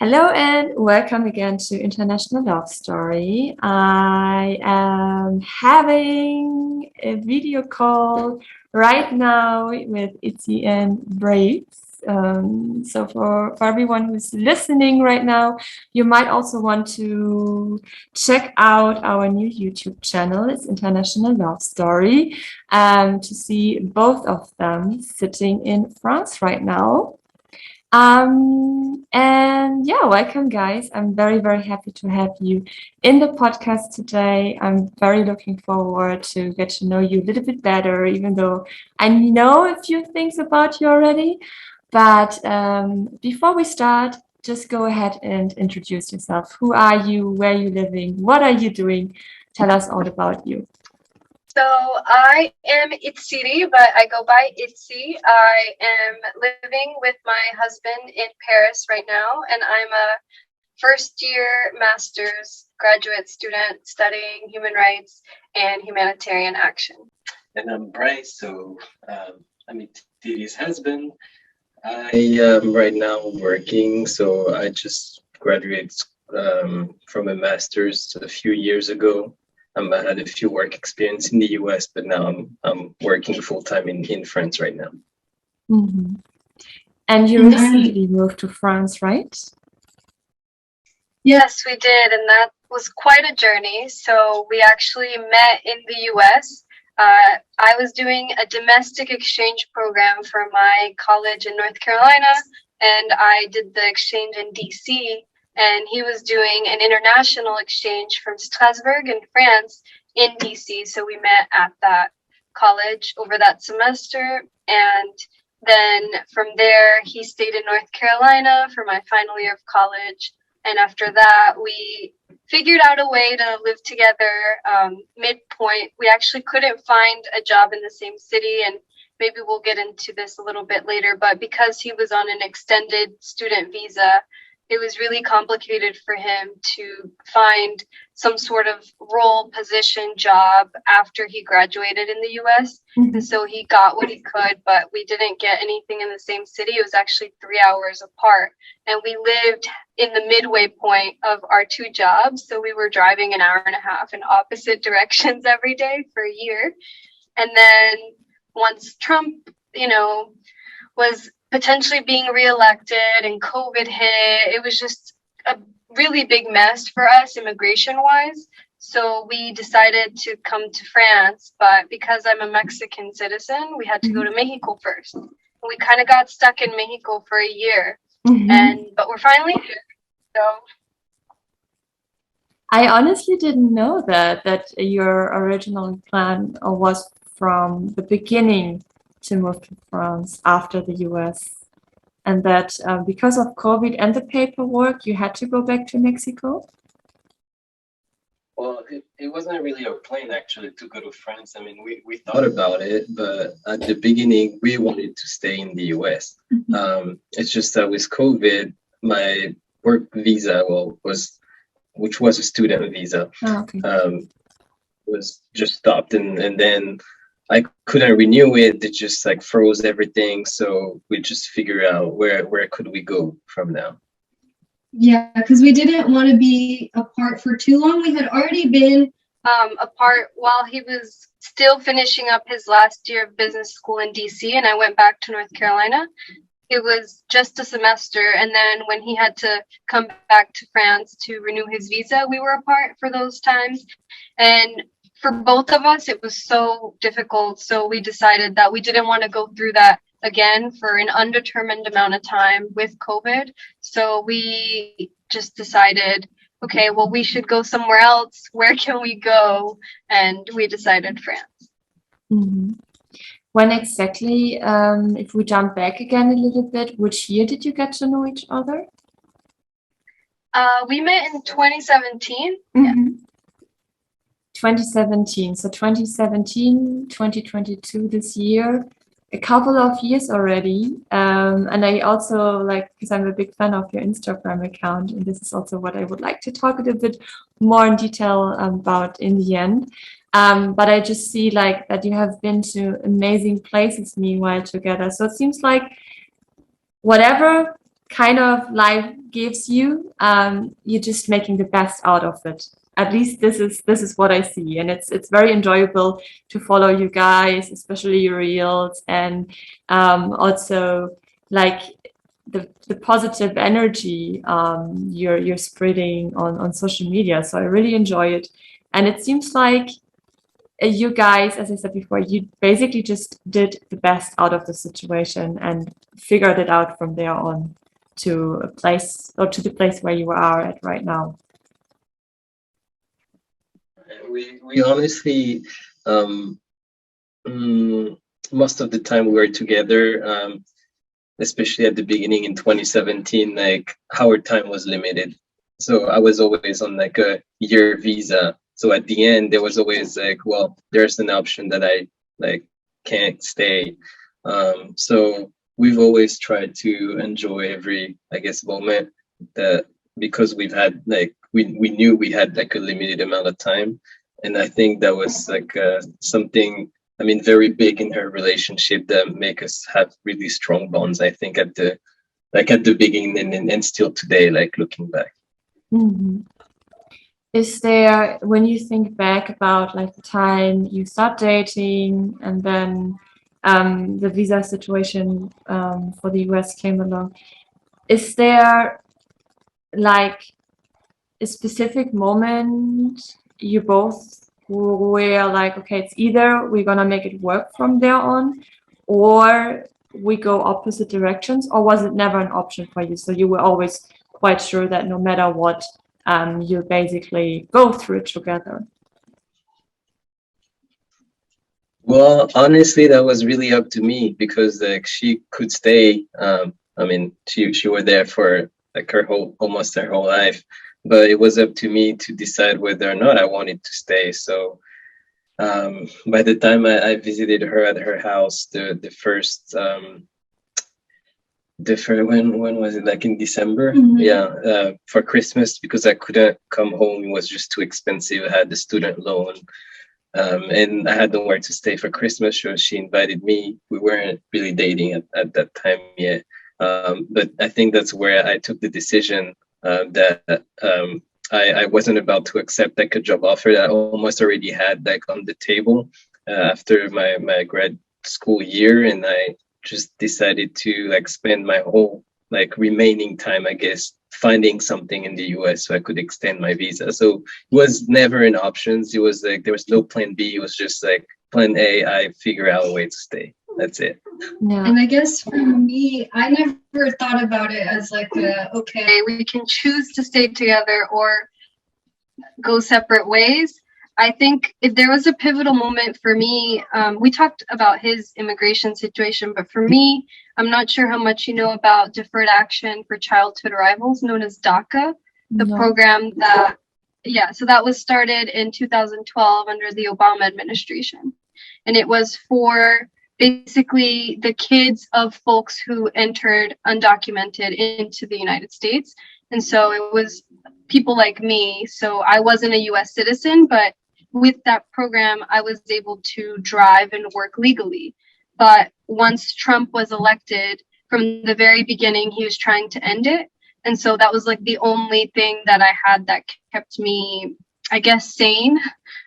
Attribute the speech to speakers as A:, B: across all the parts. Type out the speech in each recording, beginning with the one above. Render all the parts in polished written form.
A: Hello and welcome again to International Love Story. I am having a video call right now with Itzi and Brice. So for everyone who's listening right now, you might also want to check out our new YouTube channel. It's International Love Story, to see both of them sitting in France right now. And yeah, welcome guys. I'm very, very happy to have you in the podcast today. I'm very looking forward to get to know you a little bit better, even though I know a few things about you already. But before we start, just go ahead and introduce yourself. Who are you? Where are you living? What are you doing? Tell us all about you.
B: So I am Itzi, but I go by Itzi. I am living with my husband in Paris right now, and I'm a first-year master's graduate student studying human rights and humanitarian action.
C: And I'm Brice, so I'm Itzi's husband. I am right now working, so I just graduated from a master's a few years ago. I had a few work experience in the US, but now I'm working full-time in France right now.
A: Mm-hmm. And you recently moved to France, right?
B: Yes, we did, and that was quite a journey. So we actually met in the US. I was doing a domestic exchange program for my college in North Carolina, and I did the exchange in DC. And he was doing an international exchange from Strasbourg in France in DC. So we met at that college over that semester. And then from there, he stayed in North Carolina for my final year of college. And after that, we figured out a way to live together midpoint. We actually couldn't find a job in the same city, and maybe we'll get into this a little bit later. But because he was on an extended student visa, it was really complicated for him to find some sort of role, position, job after he graduated in the US. Mm-hmm. And so he got what he could, but we didn't get anything in the same city. It was actually 3 hours apart. And we lived in the midway point of our two jobs. So we were driving an hour and a half in opposite directions every day for a year. And then once Trump, was potentially being reelected and COVID hit, it was just a really big mess for us immigration-wise. So we decided to come to France, but because I'm a Mexican citizen, we had to go to Mexico first. And we kind of got stuck in Mexico for a year, but we're finally here. So
A: I honestly didn't know that your original plan was from the beginning to move to France after the US, and that because of COVID and the paperwork, you had to go back to Mexico?
C: Well, it wasn't really our plan actually to go to France. I mean, we thought about it, but at the beginning, we wanted to stay in the US. Mm-hmm. It's just that with COVID, my work visa, which was a student visa, was just stopped, and then I couldn't renew it. It just froze everything. So we just figured out where could we go from now.
D: Yeah, because we didn't want to be apart for too long. We had already been
B: apart while he was still finishing up his last year of business school in DC, and I went back to North Carolina. It was just a semester, and then when he had to come back to France to renew his visa, we were apart for those times. And for both of us, it was so difficult. So we decided that we didn't want to go through that again for an undetermined amount of time with COVID. So we just decided, okay, well, we should go somewhere else. Where can we go? And we decided France.
A: Mm-hmm. When exactly, if we jump back again a little bit, which year did you get to know each other?
B: We met in 2017.
A: Mm-hmm. Yeah. 2017. So 2017, 2022, this year, a couple of years already. And I also because I'm a big fan of your Instagram account, and this is also what I would like to talk a little bit more in detail about in the end. But I just see that you have been to amazing places meanwhile together. So it seems like whatever kind of life gives you, you're just making the best out of it. At least this is what I see, and it's very enjoyable to follow you guys, especially your reels, and also like the positive energy you're spreading on social media. So I really enjoy it, and it seems like you guys, as I said before, you basically just did the best out of the situation and figured it out from there on to a place, or to the place where you are at right now.
C: We honestly, most of the time we were together, especially at the beginning in 2017, like our time was limited. So I was always on like a year visa. So at the end, there was always like, well, there's an option that I like can't stay. So we've always tried to enjoy every, I guess, moment that, because we've had like, we knew we had like a limited amount of time. And I think that was like something, I mean, very big in her relationship that make us have really strong bonds, I think, at the beginning and still today, like looking back.
A: Mm-hmm. Is there, when you think back about like the time you start dating and then the visa situation for the US came along, is there like a specific moment you both were like, okay, it's either we're gonna make it work from there on, or we go opposite directions, or was it never an option for you? So you were always quite sure that no matter what, you basically go through it together.
C: Well, honestly, that was really up to me, because like she could stay. I mean, she was there for like almost her whole life, but it was up to me to decide whether or not I wanted to stay. So by the time I visited her at her house, the first when was it, like in December?
D: Mm-hmm.
C: Yeah, for Christmas, because I couldn't come home, it was just too expensive. I had the student loan, and I had nowhere to stay for Christmas, so she invited me. We weren't really dating at that time yet, but I think that's where I took the decision that I wasn't about to accept like a job offer that I almost already had like on the table after my grad school year, and I just decided to like spend my whole like remaining time, I guess, finding something in the US so I could extend my visa. So it was never an option. It was like there was no plan B. It was just like plan A. I figure out a way to stay. That's it.
A: Yeah.
D: And I guess for me, I never thought about it as like
B: Okay, we can choose to stay together or go separate ways. I think if there was a pivotal moment for me, we talked about his immigration situation, but for me, I'm not sure how much you know about Deferred Action for Childhood Arrivals, known as DACA, the program that, so that was started in 2012 under the Obama administration. And it was for basically the kids of folks who entered undocumented into the United States. And so it was people like me. So I wasn't a US citizen, but with that program, I was able to drive and work legally. But once Trump was elected, from the very beginning, he was trying to end it. And so that was like the only thing that I had that kept me, I guess, sane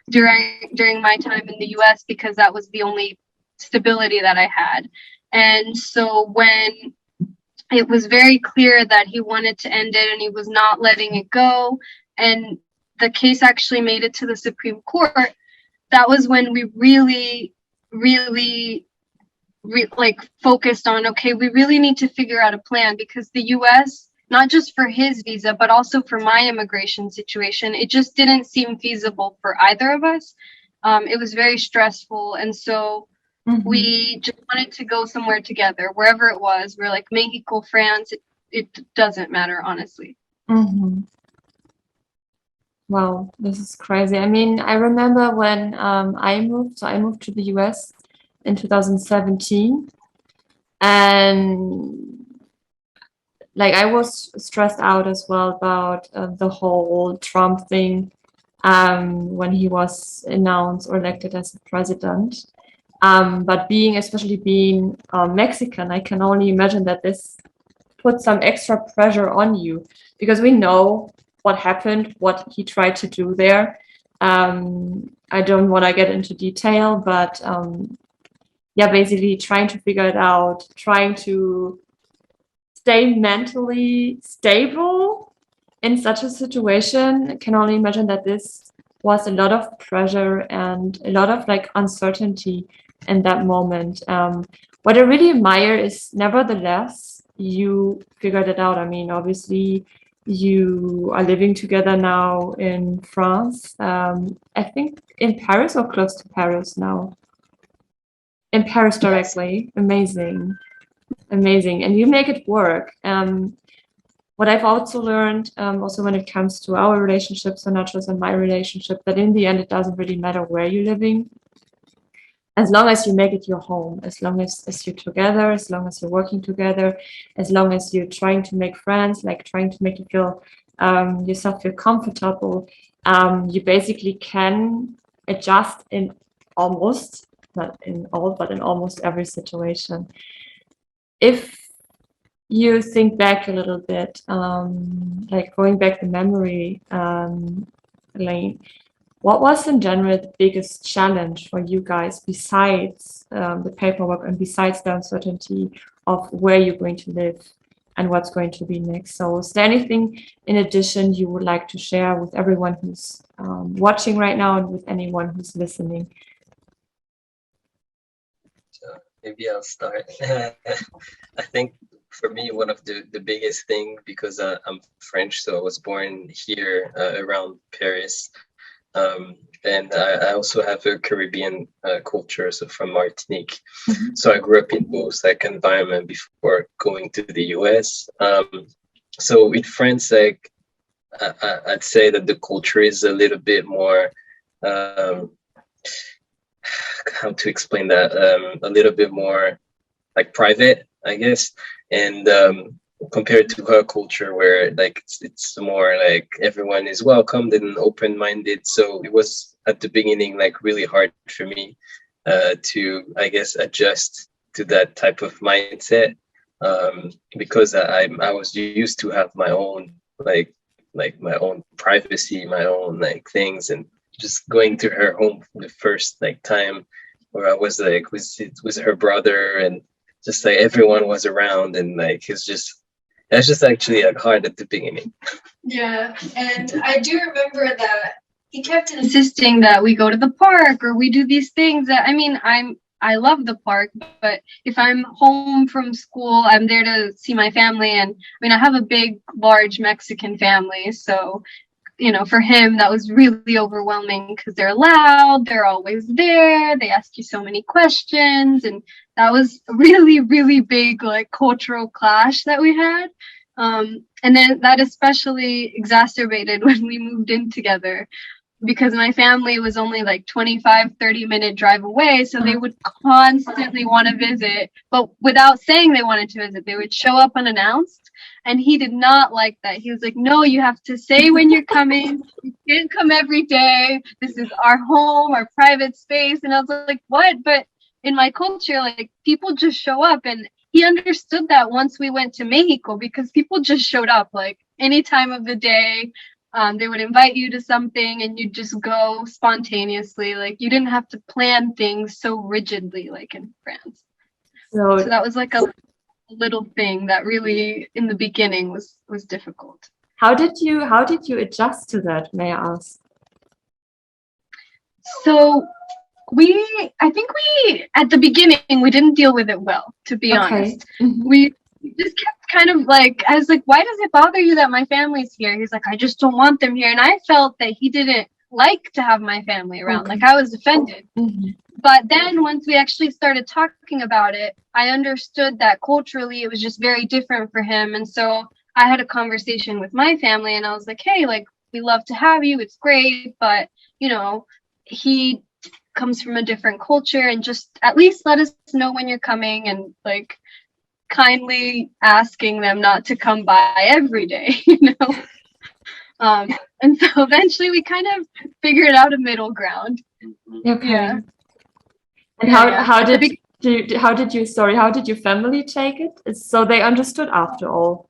B: during my time in the US, because that was the only stability that I had. And so when it was very clear that he wanted to end it and he was not letting it go, and the case actually made it to the Supreme Court, that was when we really focused on, okay, we really need to figure out a plan, because the US, not just for his visa, but also for my immigration situation, it just didn't seem feasible for either of us. It was very stressful. And so we just wanted to go somewhere together, wherever it was. We're like Mexico, France, it doesn't matter, honestly.
A: Wow, this is crazy. I mean, I remember when I moved to the US in 2017, and like I was stressed out as well about the whole Trump thing when he was announced or elected as president. But especially being Mexican, I can only imagine that this put some extra pressure on you, because we know what happened, what he tried to do there. I don't want to get into detail, but yeah, basically trying to figure it out, trying to stay mentally stable in such a situation. I can only imagine that this was a lot of pressure and a lot of like uncertainty in that moment. What I really admire is, nevertheless, you figured it out. I mean, obviously, you are living together now in France. I think in Paris or close to Paris now. In Paris directly. Amazing. Amazing. And you make it work. What I've also learned, also when it comes to our relationships, and not just in my relationship, that in the end, it doesn't really matter where you're living. As long as you make it your home, as long as you're together, as long as you're working together, as long as you're trying to make friends, like trying to make you feel yourself feel comfortable, you basically can adjust in almost, not in all, but in almost every situation. If you think back a little bit, like going back the memory lane, what was in general the biggest challenge for you guys besides the paperwork and besides the uncertainty of where you're going to live and what's going to be next? So is there anything in addition you would like to share with everyone who's watching right now and with anyone who's listening?
C: So maybe I'll start. I think for me, one of the biggest thing, because I'm French, so I was born here around Paris. And I also have a Caribbean culture, so from Martinique. So I grew up in both like environment before going to the US. So in France, like I'd say that the culture is a little bit more, how to explain that, a little bit more like private, I guess. And compared to her culture, where like it's more like everyone is welcomed and open-minded. So it was at the beginning like really hard for me to, I guess, adjust to that type of mindset, because I was used to have my own like my own privacy, my own like things, and just going to her home the first like time where I was like with her brother, and just like everyone was around, and like that's just actually like hard at the beginning.
B: Yeah, and I do remember that he kept insisting that we go to the park or we do these things that, I mean, I love the park, but if I'm home from school, I'm there to see my family. And I mean, I have a large Mexican family, so you know, for him, that was really overwhelming because they're loud, they're always there, they ask you so many questions, and that was a really, really big like cultural clash that we had. And then that especially exacerbated when we moved in together, because my family was only like 25-30-minute drive away, so they would constantly want to visit, but without saying they wanted to visit, they would show up unannounced. And he did not like that. He was like, no, you have to say when you're coming. You can't come every day. This is our home, our private space. And I was like, what? But in my culture, like, people just show up. And he understood that once we went to Mexico, because people just showed up like any time of the day. They would invite you to something and you'd just go spontaneously. Like, you didn't have to plan things so rigidly like in France. So that was like a little thing that really in the beginning was difficult.
A: How did you adjust to that, may I ask?
B: So I think at the beginning we didn't deal with it well, to be honest. We just kept kind of like, I was like, why does it bother you that my family's here? He's like, I just don't want them here. And I felt that he didn't like to have my family around. Like, I was offended. But then once we actually started talking about it, I understood that culturally it was just very different for him. And so I had a conversation with my family and I was like, hey, like, we love to have you. It's great. But, you know, he comes from a different culture, and just at least let us know when you're coming, and like kindly asking them not to come by every day, you know? And so eventually we kind of figured out a middle ground.
A: Okay.
B: Yeah.
A: And how did how did your family take it? So they understood after all.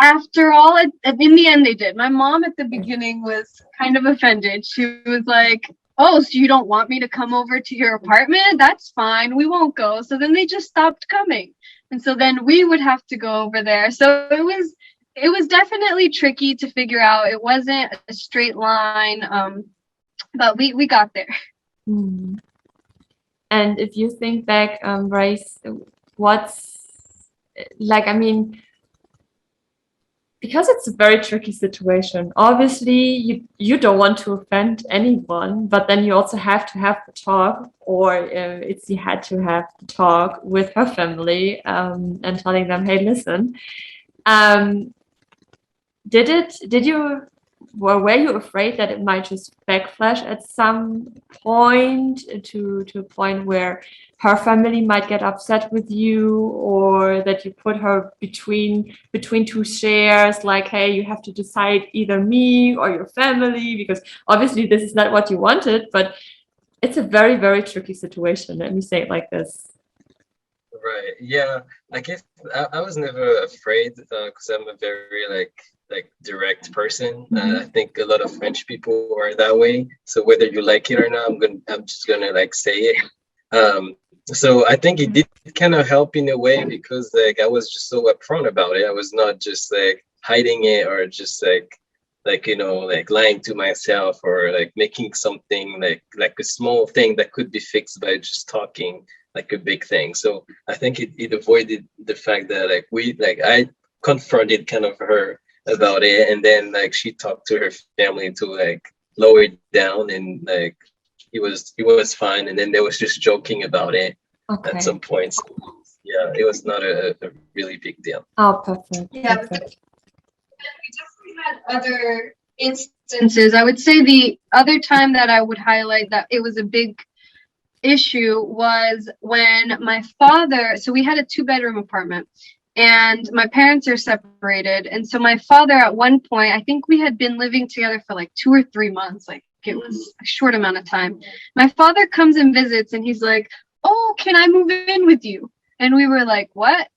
B: After all, in the end, they did. My mom at the beginning was kind of offended. She was like, "Oh, so you don't want me to come over to your apartment? That's fine. We won't go." So then they just stopped coming. And so then we would have to go over there. So it was definitely tricky to figure out. It wasn't a straight line, but we got there.
A: Mm. And if you think back, Brice, what's like, I mean, because it's a very tricky situation. Obviously, you don't want to offend anyone, but then you also have to have the talk, or Itzi had to have the talk with her family and telling them, hey, listen, were you afraid that it might just backflash at some point to a point where her family might get upset with you, or that you put her between two chairs, like, hey, you have to decide either me or your family, because obviously this is not what you wanted, but it's a very, very tricky situation. Let me say it like this.
C: Right. Yeah. I guess I was never afraid because I'm a very like direct person. I think a lot of French people are that way. So whether you like it or not, I'm just gonna like say it. So I think it did kind of help in a way because like I was just so upfront about it. I was not just like hiding it or just like you know like lying to myself or like making something like a small thing that could be fixed by just talking like a big thing. So I think it avoided the fact that like I confronted kind of her about it, and then like she talked to her family to like lower it down, and like it was fine, and then they was just joking about it at some point. So, yeah, it was not a really big deal.
A: Oh, perfect.
B: Yeah,
A: Perfect.
B: we definitely had other instances. I would say the other time that I would highlight that it was a big issue was when my father, so we had a 2-bedroom apartment and my parents are separated. And so my father at one point, I think we had been living together for like 2 or 3 months, like it was a short amount of time. My father comes and visits and he's like, "Oh, can I move in with you?" And we were like, "What?"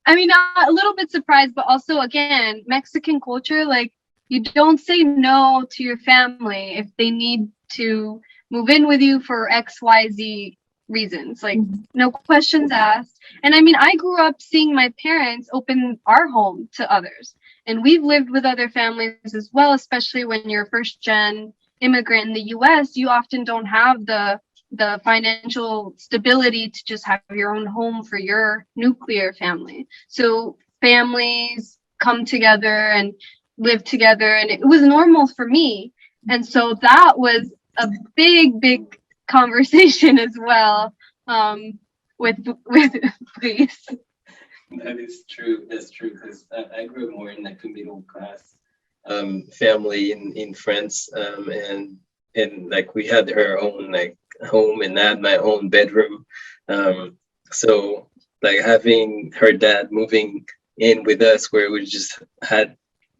B: I mean, a little bit surprised, but also again, Mexican culture, like you don't say no to your family if they need to move in with you for XYZ reasons, like no questions asked. And I mean, I grew up seeing my parents open our home to others, and we've lived with other families as well, especially when you're a first gen immigrant in the US. You often don't have the financial stability to just have your own home for your nuclear family. So families come together and live together, and it was normal for me. And so that was a big conversation as well with Brice.
C: That is true. That's true because I grew up more in like a middle class family in France, and like we had our own like home, and I had my own bedroom. So like having her dad moving in with us, where we just had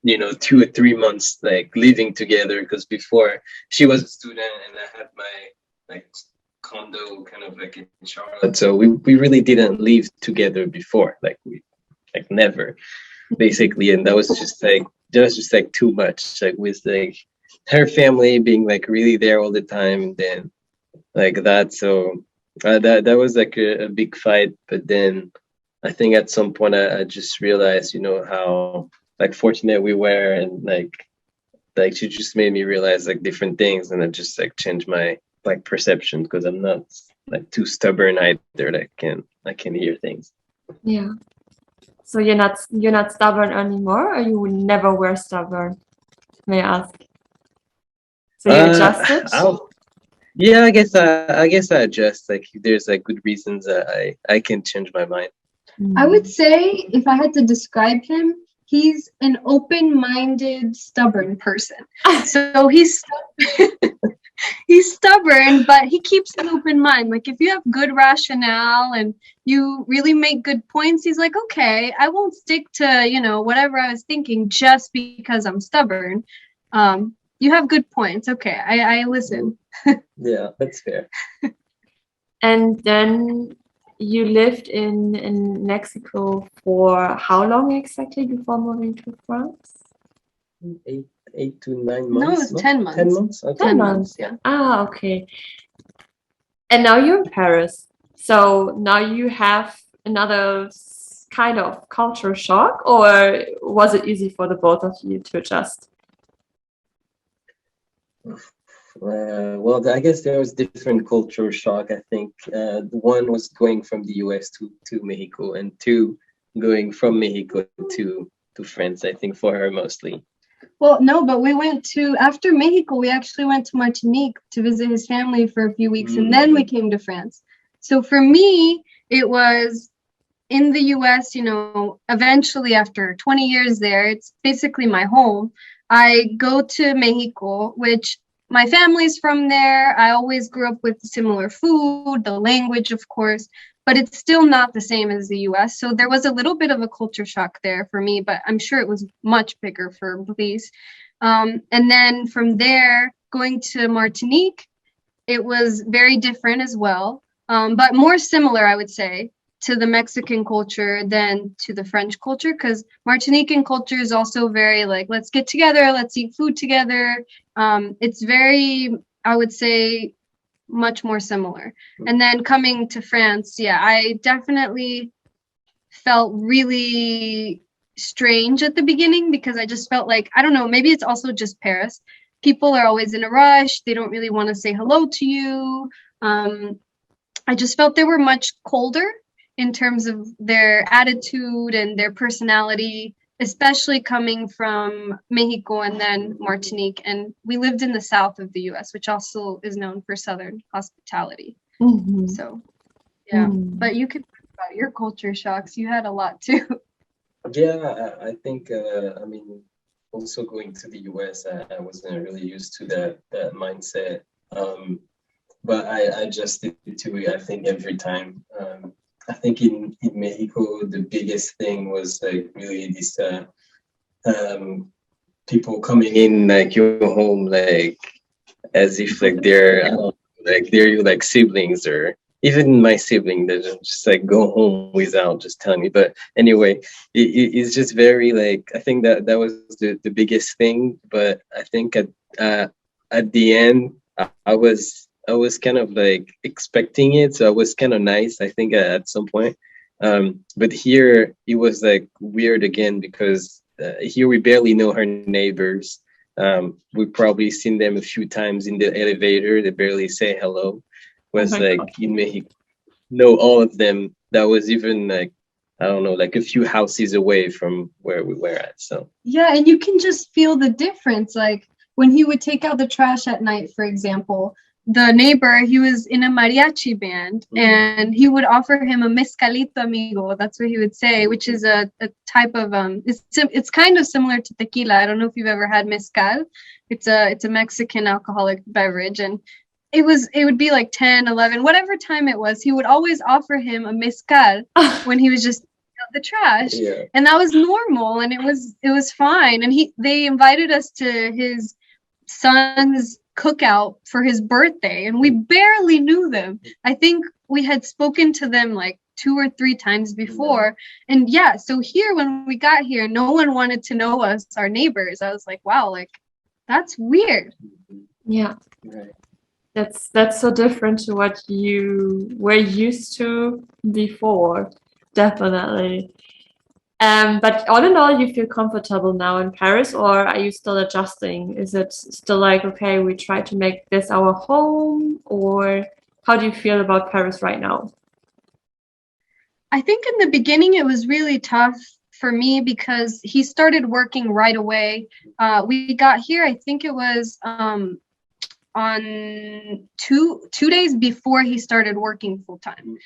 C: 2 or 3 months like living together, because before she was a student and I had my like condo kind of like in Charlotte, so we really didn't live together before, like we like never basically, and that was just like too much, like with like her family being like really there all the time, and then like that. So that was like a big fight, but then I think at some point I just realized how like fortunate we were, and like she just made me realize like different things, and I just like changed my like perception, because I'm not like too stubborn either. Like I can hear things.
A: Yeah. So you're not stubborn anymore, or you never were stubborn? May I ask? So you adjusted?
C: Yeah, I guess I adjust. Like if there's like good reasons, I can change my mind.
D: I would say if I had to describe him, he's an open-minded, stubborn person. So he's stubborn, but he keeps an open mind. Like if you have good rationale and you really make good points, he's like, okay, I won't stick to, whatever I was thinking just because I'm stubborn. You have good points. Okay, I listen.
C: Yeah, that's fair.
A: And then you lived in Mexico for how long exactly before moving to France?
C: 8 to 9
D: No,
C: months.
D: it was 10 months.
C: 10 months. Okay.
A: 10 months.
C: Yeah.
A: Ah, okay. And now you're in Paris. So now you have another kind of culture shock, or was it easy for the both of you to adjust?
C: Well, I guess there was different culture shock. I think one was going from the US to Mexico, and two going from Mexico to France. I think for her mostly.
D: Well, no, but we went to, after Mexico, we actually went to Martinique to visit his family for a few weeks, and then we came to France. So for me, it was in the US, you know, eventually after 20 years there, it's basically my home. I go to Mexico, which my family's from there. I always grew up with similar food, the language, of course, but it's still not the same as the US. So there was a little bit of a culture shock there for me, but I'm sure it was much bigger for Brice. And then from there, going to Martinique, it was very different as well, but more similar, I would say, to the Mexican culture than to the French culture, because Martinican culture is also very like, let's get together, let's eat food together. It's very, I would say, much more similar. And then coming to France, yeah, I definitely felt really strange at the beginning because I just felt like, I don't know, maybe it's also just Paris. People are always in a rush. They don't really want to say hello to you. I just felt they were much colder in terms of their attitude and their personality, especially coming from Mexico and then Martinique. And we lived in the south of the US, which also is known for Southern hospitality.
A: Mm-hmm.
D: So, yeah. But you could talk about your culture shocks. You had a lot too.
C: Yeah, I think, I mean, also going to the US, I wasn't really used to that mindset. But I adjusted to it, I think, every time. I think in Mexico, the biggest thing was like really this people coming in like your home, like as if like they're I don't know, like they're your like siblings, or even my sibling that just like go home without just telling me. But anyway, it's just very like, I think that was the biggest thing. But I think at the end, I was kind of like expecting it, so I was kind of nice, I think, at some point. But here it was like weird again, because here we barely know her neighbors. We've probably seen them a few times in the elevator. They barely say hello. Was like God. In Mexico, know all of them. That was even like, I don't know, like a few houses away from where we were at. So
D: yeah, and you can just feel the difference. Like when he would take out the trash at night, for example, the neighbor, he was in a mariachi band, and he would offer him a mezcalito, amigo. That's what he would say, which is a type of it's kind of similar to tequila. I don't know if you've ever had mezcal. It's a Mexican alcoholic beverage, and it would be like 10, 11, whatever time it was. He would always offer him a mezcal when he was just out the trash, and that was normal, and it was fine. And they invited us to his son's cookout for his birthday, and we barely knew them. I think we had spoken to them like 2 or 3 times before. And yeah, so here, when we got here, no one wanted to know us, our neighbors. I was like, wow, like that's weird.
A: Yeah, that's so different to what you were used to before, definitely. But all in all, you feel comfortable now in Paris, or are you still adjusting? Is it still like, okay, we try to make this our home, or how do you feel about Paris right now?
D: I think in the beginning it was really tough for me because he started working right away. We got here, I think it was on two days before he started working full time.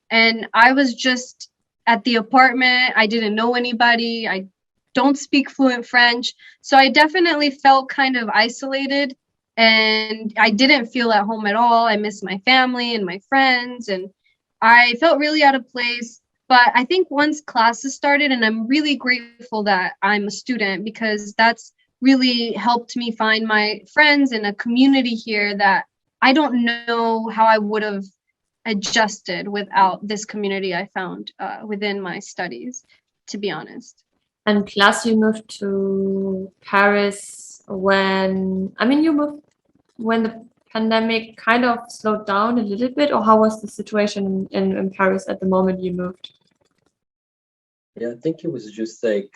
D: And I was just at the apartment. I didn't know anybody. I don't speak fluent French. So I definitely felt kind of isolated, and I didn't feel at home at all. I missed my family and my friends, and I felt really out of place. But I think once classes started, and I'm really grateful that I'm a student, because that's really helped me find my friends in a community here that I don't know how I would have adjusted without this community I found within my studies, to be honest.
A: And plus you moved to Paris when, I mean, you moved when the pandemic kind of slowed down a little bit, or how was the situation in Paris at the moment you moved?
C: Yeah, I think it was just like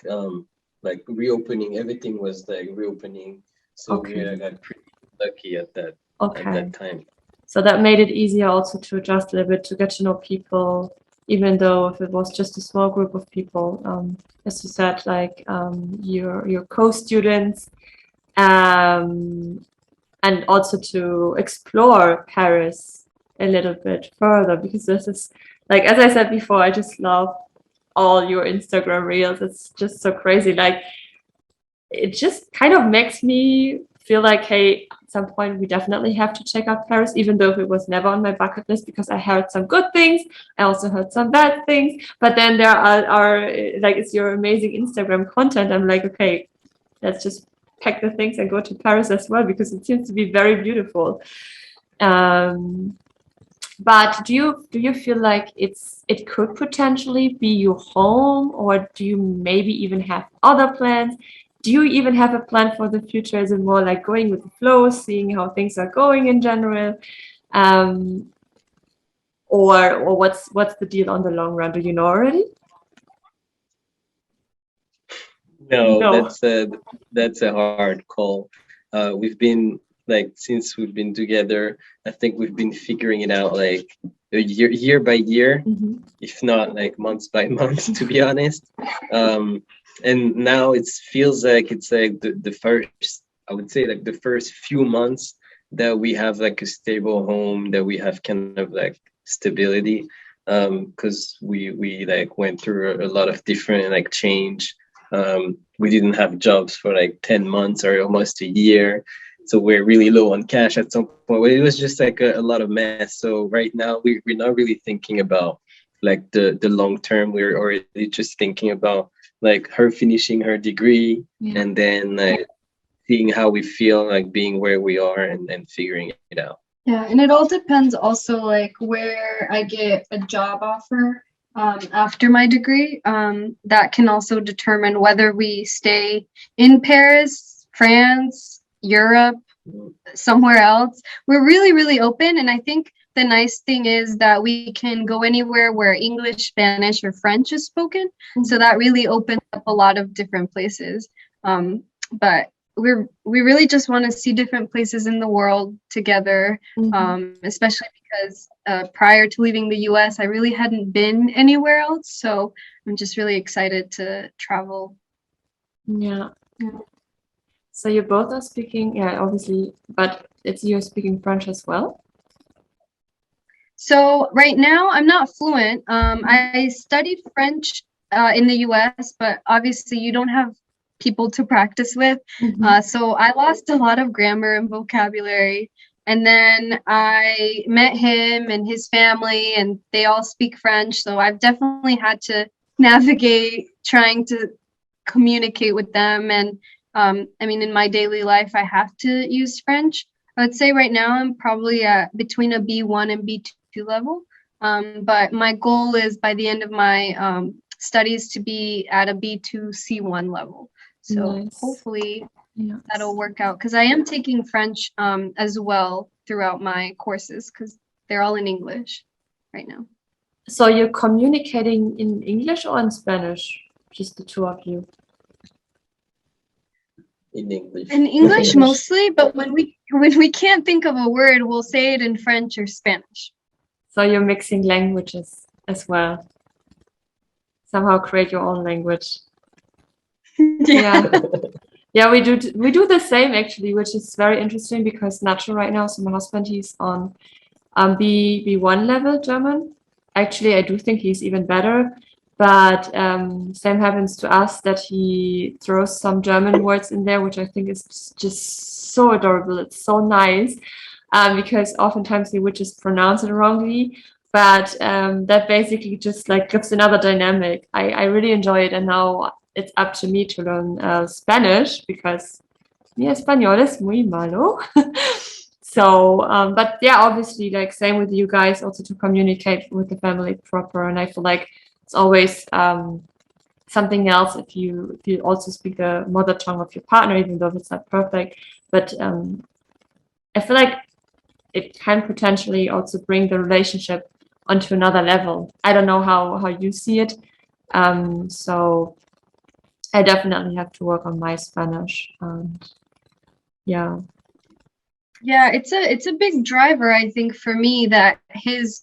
C: reopening. Everything was like reopening. So
A: Okay.
C: we got pretty lucky at that
A: Okay.
C: time.
A: So that made it easier also to adjust a little bit, to get to know people, even though if it was just a small group of people, as you said, like your co-students, and also to explore Paris a little bit further, because this is, like, as I said before, I just love all your Instagram reels. It's just so crazy. Like, it just kind of makes me feel like, hey, at some point we definitely have to check out Paris, even though it was never on my bucket list, because I heard some good things. I also heard some bad things. But then there are like, it's your amazing Instagram content. I'm like, okay, let's just pack the things and go to Paris as well, because it seems to be very beautiful. But do you feel like it could potentially be your home, or do you maybe even have other plans? Do you even have a plan for the future? Is it more like going with the flow, seeing how things are going in general? Or what's the deal on the long run? Do you know already?
C: No, that's a hard call. We've been like, since we've been together, I think we've been figuring it out like year by year, if not like months by month, to be honest. And now it feels like it's like the first, I would say like the first few months that we have like a stable home, that we have kind of like stability, because we like went through a lot of different like change. We didn't have jobs for like 10 months or almost a year. So we're really low on cash at some point. It was just like a lot of mess. So right now we're not really thinking about like the long term. We're already just thinking about like her finishing her degree, and then like seeing how we feel like being where we are, and then figuring it out.
D: Yeah, and it all depends also like where I get a job offer after my degree. That can also determine whether we stay in Paris, France, Europe, somewhere else. We're really, really open. And I think the nice thing is that we can go anywhere where English, Spanish, or French is spoken. So that really opens up a lot of different places. But we really just want to see different places in the world together, especially because prior to leaving the US, I really hadn't been anywhere else. So I'm just really excited to travel.
A: Yeah. So you both are speaking, obviously, but you're speaking French as well?
D: So right now I'm not fluent. I studied French in the US, but obviously you don't have people to practice with. So I lost a lot of grammar and vocabulary. And then I met him and his family, and they all speak French. So I've definitely had to navigate trying to communicate with them. And I mean, in my daily life, I have to use French. I would say right now I'm probably at between a B1 and B2 level. But my goal is by the end of my studies to be at a B2 C1 level. So hopefully that'll work out, because I am taking French as well throughout my courses, because they're all in English right now.
A: So you're communicating in English or in Spanish? Just the two of you?
C: In English.
D: In English mostly, but when we can't think of a word, we'll say it in French or Spanish.
A: So you're mixing languages as well. Somehow create your own language. Yeah, we do the same actually, which is very interesting, because natural right now. So my husband, he's on B1 level German. Actually, I do think he's even better. But same happens to us, that he throws some German words in there, which I think is just so adorable. It's so nice, because oftentimes he would just pronounce it wrongly. But that basically just like gives another dynamic. I really enjoy it, and now it's up to me to learn Spanish, because mi español es muy malo. So, but yeah, obviously, like same with you guys, also to communicate with the family proper. And I feel like it's always something else if you also speak the mother tongue of your partner, even though it's not perfect. But I feel like it can potentially also bring the relationship onto another level. I don't know how you see it. So I definitely have to work on my Spanish. Yeah.
D: Yeah, it's a big driver, I think, for me that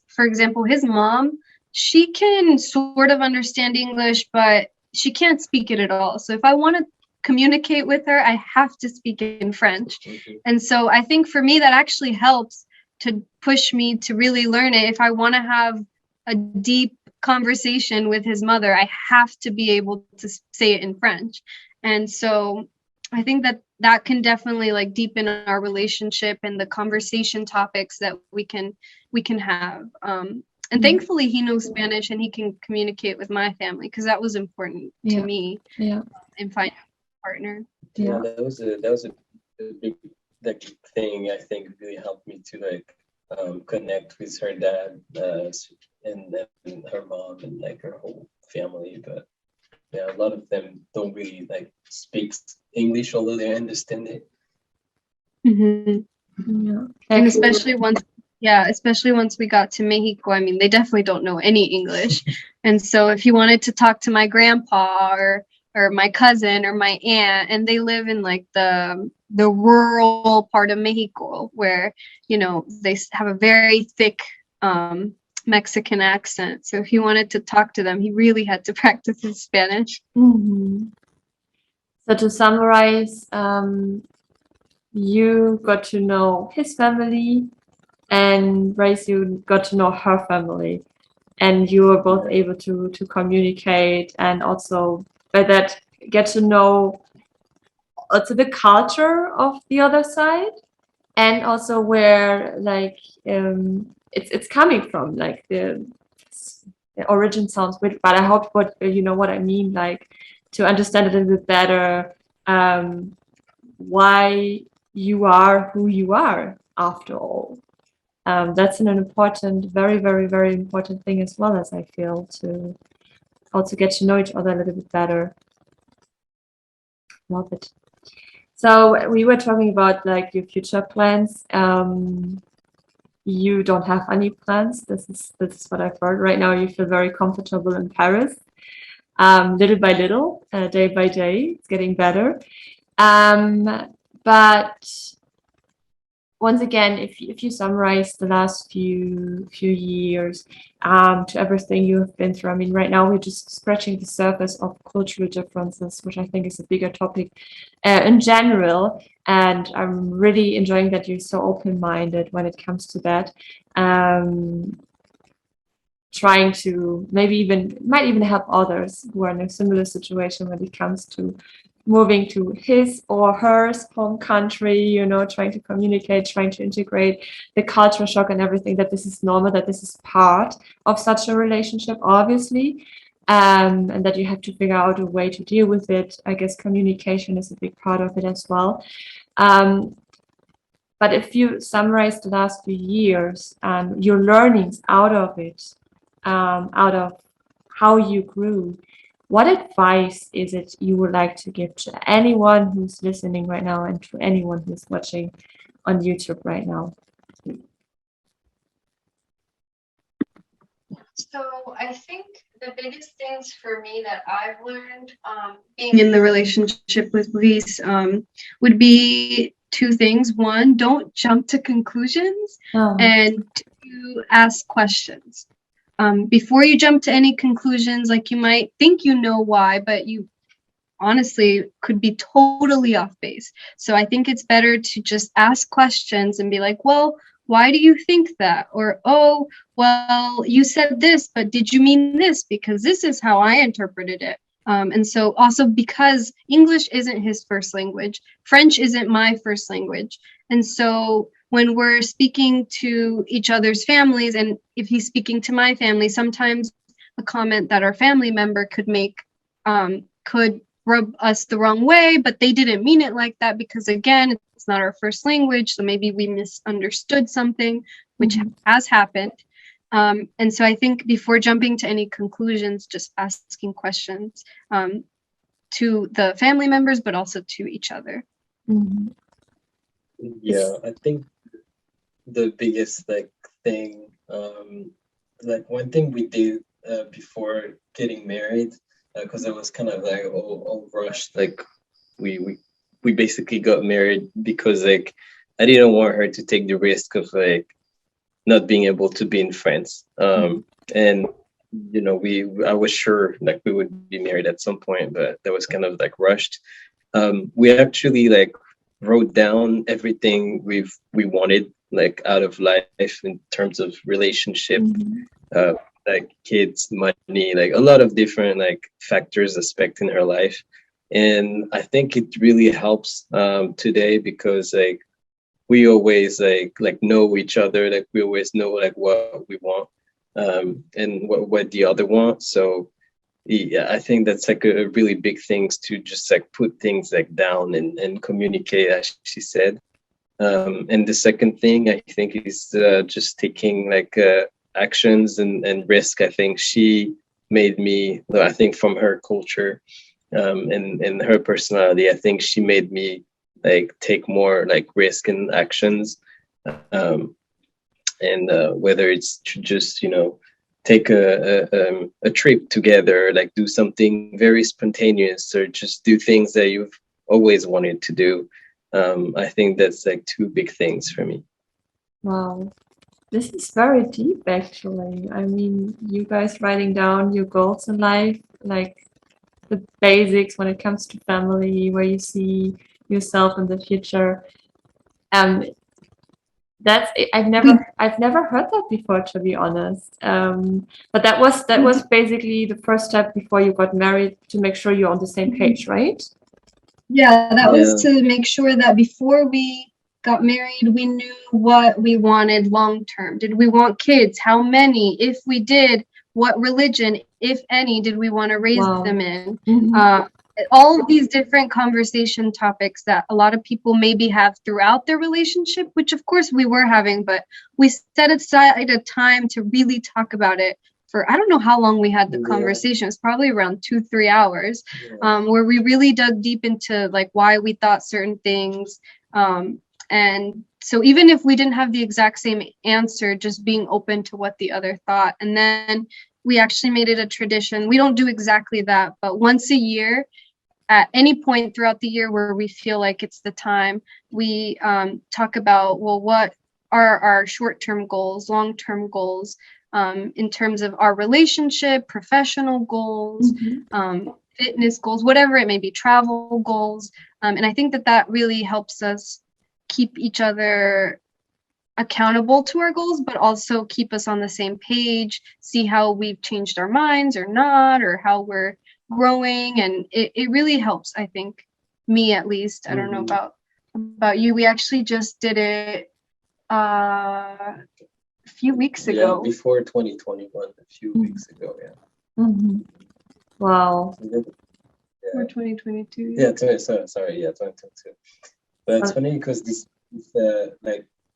D: for example, his mom, she can sort of understand English, but she can't speak it at all. So if I want to communicate with her, I have to speak in French. And so I think for me that actually helps to push me to really learn it. If I want to have a deep conversation with his mother, I have to be able to say it in French. And so I think that can definitely like deepen our relationship and the conversation topics that we can have. And thankfully he knows Spanish and he can communicate with my family, because that was important to me in finding a partner.
C: Yeah, that was a big like thing. I think really helped me to like connect with her dad and her mom and like her whole family. But yeah, a lot of them don't really like speak English, although they understand it.
D: Yeah, and especially once we got to Mexico, I mean, they definitely don't know any English. And so if you wanted to talk to my grandpa or my cousin or my aunt, and they live in like the rural part of Mexico where, you know, they have a very thick Mexican accent. So if he wanted to talk to them, he really had to practice his Spanish.
A: So to summarize, you got to know his family, and Brice, you got to know her family, and you were both able to communicate, and also by that get to know also the culture of the other side, and also where like it's coming from. Like the origin sounds weird, but I hope what you know what I mean, like to understand a little bit better why you are who you are after all. That's an important, very, very, very important thing as well, as I feel, to also get to know each other a little bit better. Love it. So we were talking about like your future plans. You don't have any plans. This is what I've heard. Right now you feel very comfortable in Paris. Little by little, day by day, it's getting better. But once again, if you summarize the last few years to everything you have been through, I mean, right now we're just scratching the surface of cultural differences, which I think is a bigger topic in general. And I'm really enjoying that you're so open-minded when it comes to that. Trying to might even help others who are in a similar situation when it comes to moving to his or her home country, you know, trying to communicate, trying to integrate the culture shock and everything, that this is normal, that this is part of such a relationship, obviously, and that you have to figure out a way to deal with it. I guess communication is a big part of it as well. But if you summarize the last few years and your learnings out of it, out of how you grew, what advice is it you would like to give to anyone who's listening right now and to anyone who's watching on YouTube right now?
B: So I think the biggest things for me that I've learned being in the relationship with Brice would be two things. One, don't jump to conclusions, and two, ask questions. Before you jump to any conclusions, like you might think you know why, but you honestly could be totally off base. So I think it's better to just ask questions and be like, well, why do you think that? Or, oh, well, you said this, but did you mean this? Because this is how I interpreted it. And so also because English isn't his first language, French isn't my first language. And so when we're speaking to each other's families, and if he's speaking to my family, sometimes a comment that our family member could make could
D: rub us the wrong way, but they didn't mean it like that because, again, it's not our first language. So maybe we misunderstood something, which has happened. And so I think before jumping to any conclusions, just asking questions to the family members, but also to each other.
C: Yeah, I think the biggest thing, one thing we did before getting married, because I was kind of all rushed. We basically got married because I didn't want her to take the risk of not being able to be in France. And I was sure we would be married at some point, but that was kind of rushed. We actually wrote down everything we wanted out of life in terms of relationship, kids, money, a lot of different factors affecting her life. And I think it really helps today because we always know each other, we always know what we want and what the other wants. So yeah, I think that's a really big thing to just put things down and communicate, as she said. And the second thing I think is just taking actions and risk. I think she made me, I think from her culture and her personality, I think she made me take more risk and actions. And whether it's to just, take a trip together, do something very spontaneous, or just do things that you've always wanted to do. I think that's two big things for me.
A: Wow, this is very deep, actually. I mean, you guys writing down your goals in life, the basics when it comes to family, where you see yourself in the future. That's I've never heard that before, to be honest. But that was basically the first step before you got married, to make sure you're on the same page, right?
D: Yeah, that was to make sure that before we got married, we knew what we wanted long term. Did we want kids? How many? If we did, what religion, if any, did we want to raise them in? All of these different conversation topics that a lot of people maybe have throughout their relationship, which of course we were having, but we set aside a time to really talk about it for, I don't know how long we had the conversation. It's probably around 2-3 hours, where we really dug deep into why we thought certain things. And so even if we didn't have the exact same answer, just being open to what the other thought. And then we actually made it a tradition. We don't do exactly that, but once a year, at any point throughout the year where we feel like it's the time, we talk about, well, what are our short-term goals, long-term goals, in terms of our relationship, professional goals, fitness goals, whatever it may be, travel goals. And I think that really helps us keep each other accountable to our goals, but also keep us on the same page, see how we've changed our minds or not, or how we're growing. And it really helps, I think, me at least. I don't know about you. We actually just did it a few weeks ago.
C: Yeah, before 2021, a few weeks ago,
A: Wow.
D: Or 2022.
C: Yeah, 2022. But it's funny because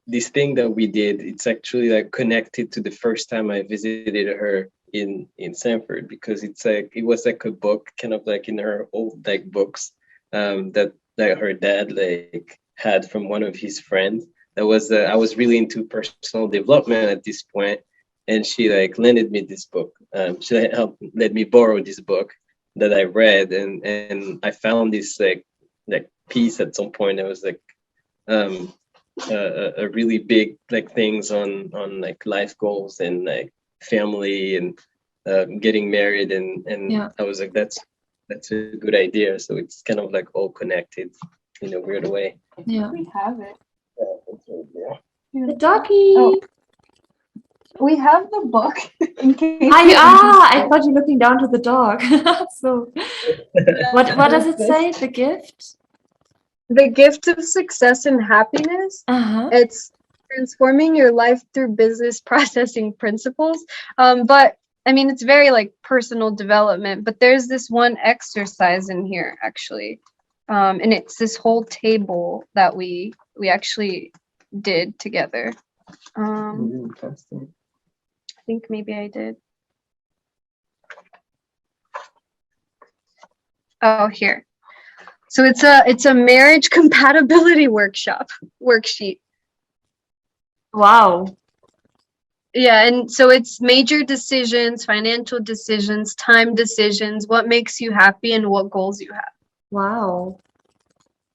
C: this thing that we did, it's actually connected to the first time I visited her in Sanford, because it's it was a book, kind of in her old books that her dad had from one of his friends. That was I was really into personal development at this point, and she lended me this book. She let me borrow this book that I read, and I found this piece at some point that was a really big things on life goals and family and getting married, and I was that's a good idea. So it's kind of all connected in a weird way.
A: Yeah,
D: we have it.
A: The doggy.
D: Oh. We have the book. In case
A: I thought you're looking down to the dog. So what does it say? The gift?
D: The gift of success and happiness. It's transforming your life through business processing principles. But I mean, it's very like personal development, but there's this one exercise in here actually. And it's this whole table that we actually did together.
C: Interesting.
D: I think maybe I did. Oh, here. So it's a marriage compatibility worksheet.
A: Wow.
D: Yeah, and so it's major decisions, financial decisions, time decisions, what makes you happy and what goals you have.
A: Wow.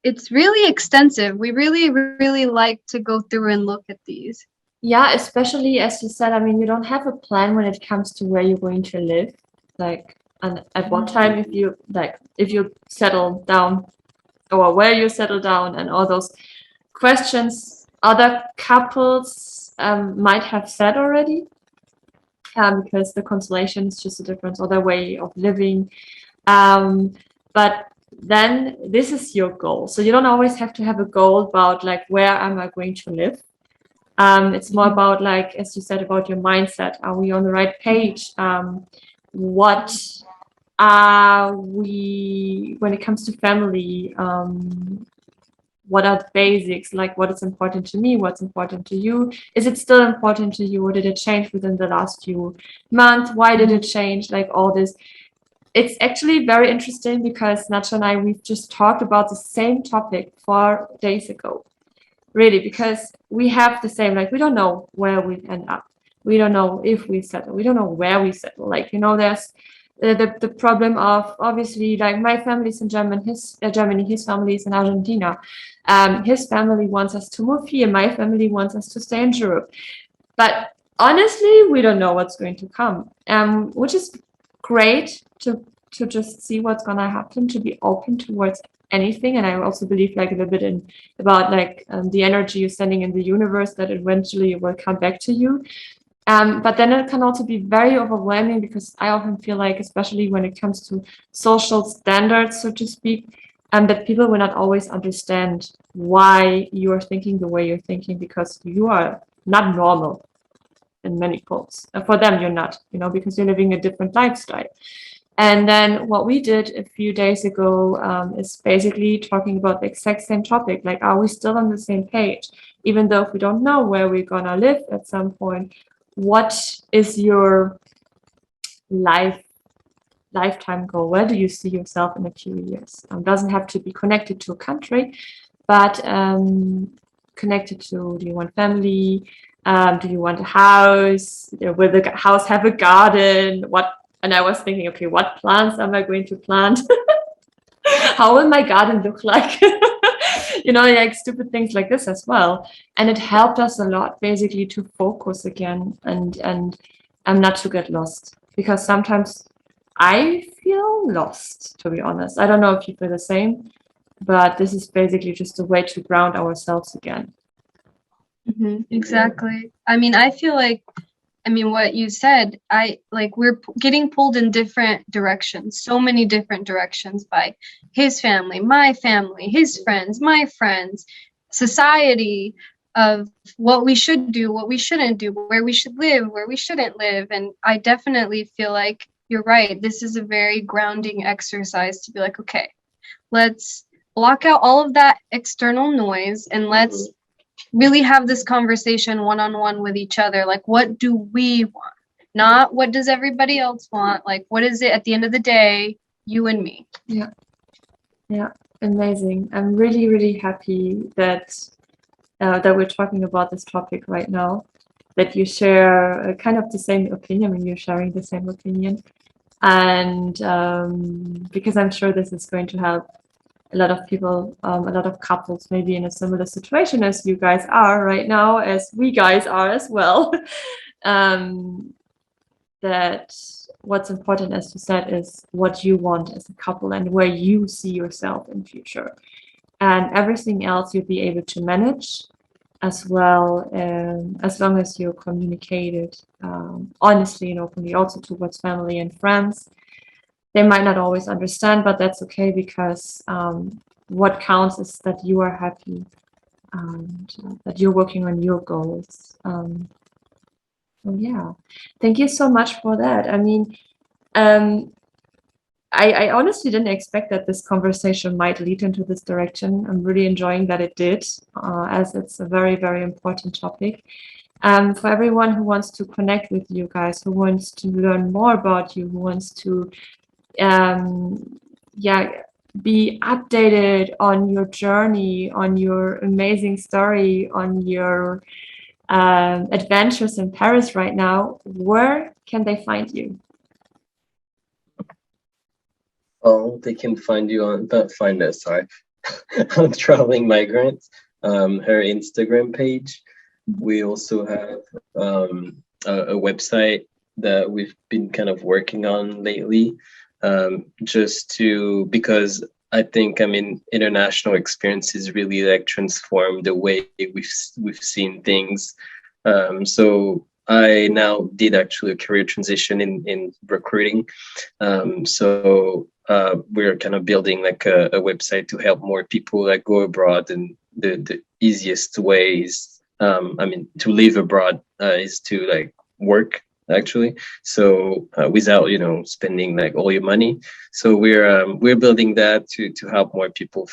D: It's really extensive. We really, really like to go through and look at these.
A: Yeah, especially as you said, I mean, you don't have a plan when it comes to where you're going to live, like, and at what time, if you settle down, or where you settle down, and all those questions other couples might have said already, because the constellation is just a different other way of living. But then this is your goal. So you don't always have to have a goal about like, where am I going to live? It's more about, like, as you said, about your mindset. Are we on the right page? What are we, when it comes to family, what are the basics? Like, what is important to me? What's important to you? Is it still important to you? Or did it change within the last few months? Why did it change? Like all this. It's actually very interesting because Nacho and I, we've just talked about the same topic 4 days ago. Really, because we have the same, like, we don't know where we end up. We don't know if we settle. We don't know where we settle. Like, you know, there's the problem of, obviously, like, my family's in Germany, his family's in Argentina. His family wants us to move here. My family wants us to stay in Europe. But honestly, we don't know what's going to come, which is great to just see what's going to happen, to be open towards anything. And I also believe, like, a little bit in about, like, the energy you're sending in the universe, that eventually will come back to you. But then it can also be very overwhelming, because I often feel like, especially when it comes to social standards, so to speak, that people will not always understand why you are thinking the way you're thinking, because you are not normal in many folds. For them, you're not, you know, because you're living a different lifestyle. And then what we did a few days ago is basically talking about the exact same topic. Like, are we still on the same page? Even though if we don't know where we're gonna live at some point, what is your lifetime goal? Where do you see yourself in a few years? Doesn't have to be connected to a country, but connected to, do you want family? Do you want a house? Will the house have a garden? And I was thinking, okay, what plants am I going to plant? How will my garden look like? You know, like stupid things like this as well. And it helped us a lot, basically, to focus again and not to get lost. Because sometimes I feel lost, to be honest. I don't know if you feel the same, but this is basically just a way to ground ourselves again.
D: Exactly. I mean, I feel like, what you said, we're getting pulled in different directions, so many different directions by his family, my family, his friends, my friends, society, of what we should do, what we shouldn't do, where we should live, where we shouldn't live. And I definitely feel like you're right. This is a very grounding exercise to be like, okay, let's block out all of that external noise and let's really have this conversation one-on-one with each other. Like, what do we want? Not what does everybody else want? Like, what is it at the end of the day, you and me?
A: Yeah. Amazing. I'm really, really happy that we're talking about this topic right now, that you share kind of the same opinion, when you're sharing the same opinion. And because I'm sure this is going to help a lot of people, a lot of couples, maybe in a similar situation as you guys are right now, as we guys are as well. That what's important, as you said, is what you want as a couple and where you see yourself in future. And everything else you'll be able to manage as well, as long as you communicate it honestly and openly, also towards family and friends. They might not always understand, but that's okay, because what counts is that you are happy, and that you're working on your goals. Oh, yeah. Thank you so much for that. I mean, um, I honestly didn't expect that this conversation might lead into this direction. I'm really enjoying that it did, as it's a very, very important topic. For everyone who wants to connect with you guys, who wants to learn more about you, who wants to, yeah, be updated on your journey, on your amazing story, on your adventures in Paris right now, where can they find you?
C: Oh, they can find you on, find us, sorry, on Traveling Migrants, her Instagram page. We also have a website that we've been kind of working on lately, just to, because I think, I mean, international experiences really like transform the way we've seen things. So I now did actually a career transition in recruiting. We're kind of building like a website to help more people like go abroad, and the easiest ways, I mean, to live abroad is to like work actually. So without, you know, spending like all your money. So we're building that to help more people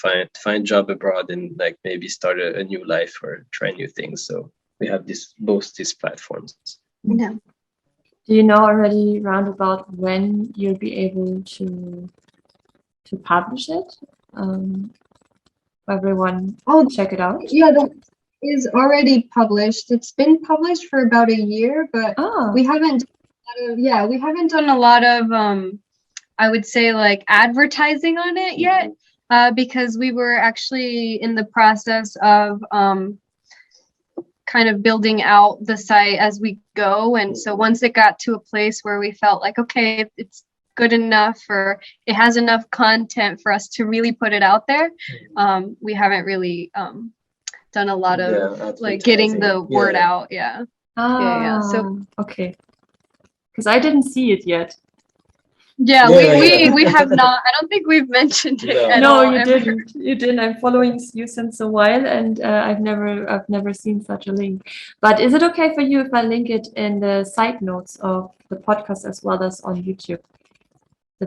C: find job abroad and like maybe start a new life or try new things. So we have both these platforms.
D: Yeah.
A: Do you know already roundabout when you'll be able to publish it? Everyone
D: Oh,
A: check it out.
D: yeah, that is already published. It's been published for about a year, but we haven't we haven't done a lot of I would say like advertising on it yet, because we were actually in the process of kind of building out the site as we go. And so once it got to a place where we felt like, okay, it's good enough, or it has enough content for us to really put it out there, we haven't really done a lot of like getting the word out. Yeah. So
A: okay, because I didn't see it yet.
D: We have not. I don't think we've mentioned it at
A: No,
D: all.
A: you didn't. You didn't. I'm following you since a while, and I've never seen such a link. But is it okay for you if I link it in the side notes of the podcast as well as on YouTube?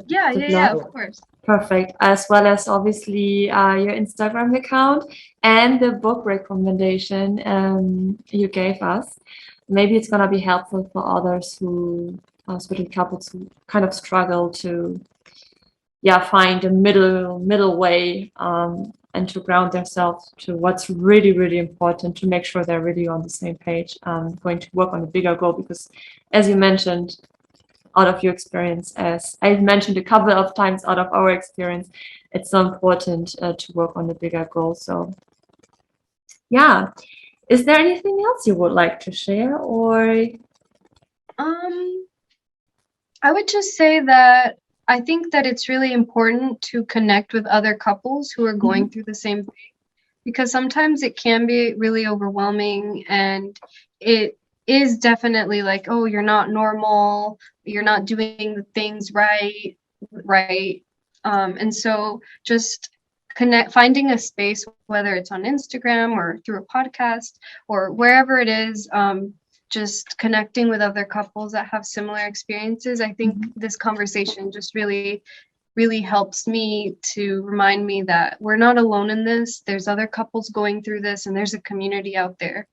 D: Yeah, of course.
A: Perfect. As well as obviously your Instagram account and the book recommendation you gave us. Maybe it's gonna be helpful for others who hospital couples who kind of struggle to find a middle way and to ground themselves to what's really, really important, to make sure they're really on the same page, going to work on a bigger goal. Because as you mentioned, out of your experience, as I've mentioned a couple of times out of our experience, it's so important to work on the bigger goal. So yeah, is there anything else you would like to share? Or
D: I would just say that I think that it's really important to connect with other couples who are going through the same thing, because sometimes it can be really overwhelming, and it is definitely like, oh, you're not normal, you're not doing the things right. And so just finding a space, whether it's on Instagram or through a podcast or wherever it is, just connecting with other couples that have similar experiences. I think this conversation just really helps me to remind me that we're not alone in this. There's other couples going through this, and there's a community out there.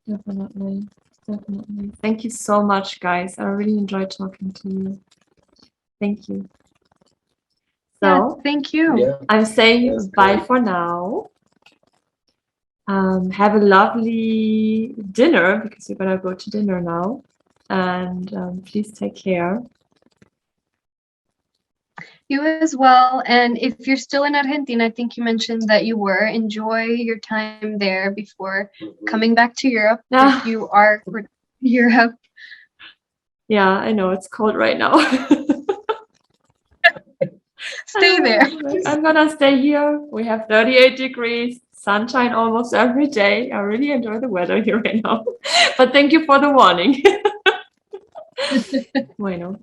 A: Definitely. Thank you so much, guys. I really enjoyed talking to you. Thank you. So
D: thank you.
A: I'm saying bye for now. Have a lovely dinner, because you're gonna go to dinner now, and please take care.
D: You as well. And if you're still in Argentina, I think you mentioned that you were. Enjoy your time there before coming back to Europe. If you are for Europe.
A: Yeah, I know it's cold right now.
D: Stay there.
A: I'm gonna stay here. We have 38 degrees, sunshine almost every day. I really enjoy the weather here right now. But thank you for the warning. Bueno.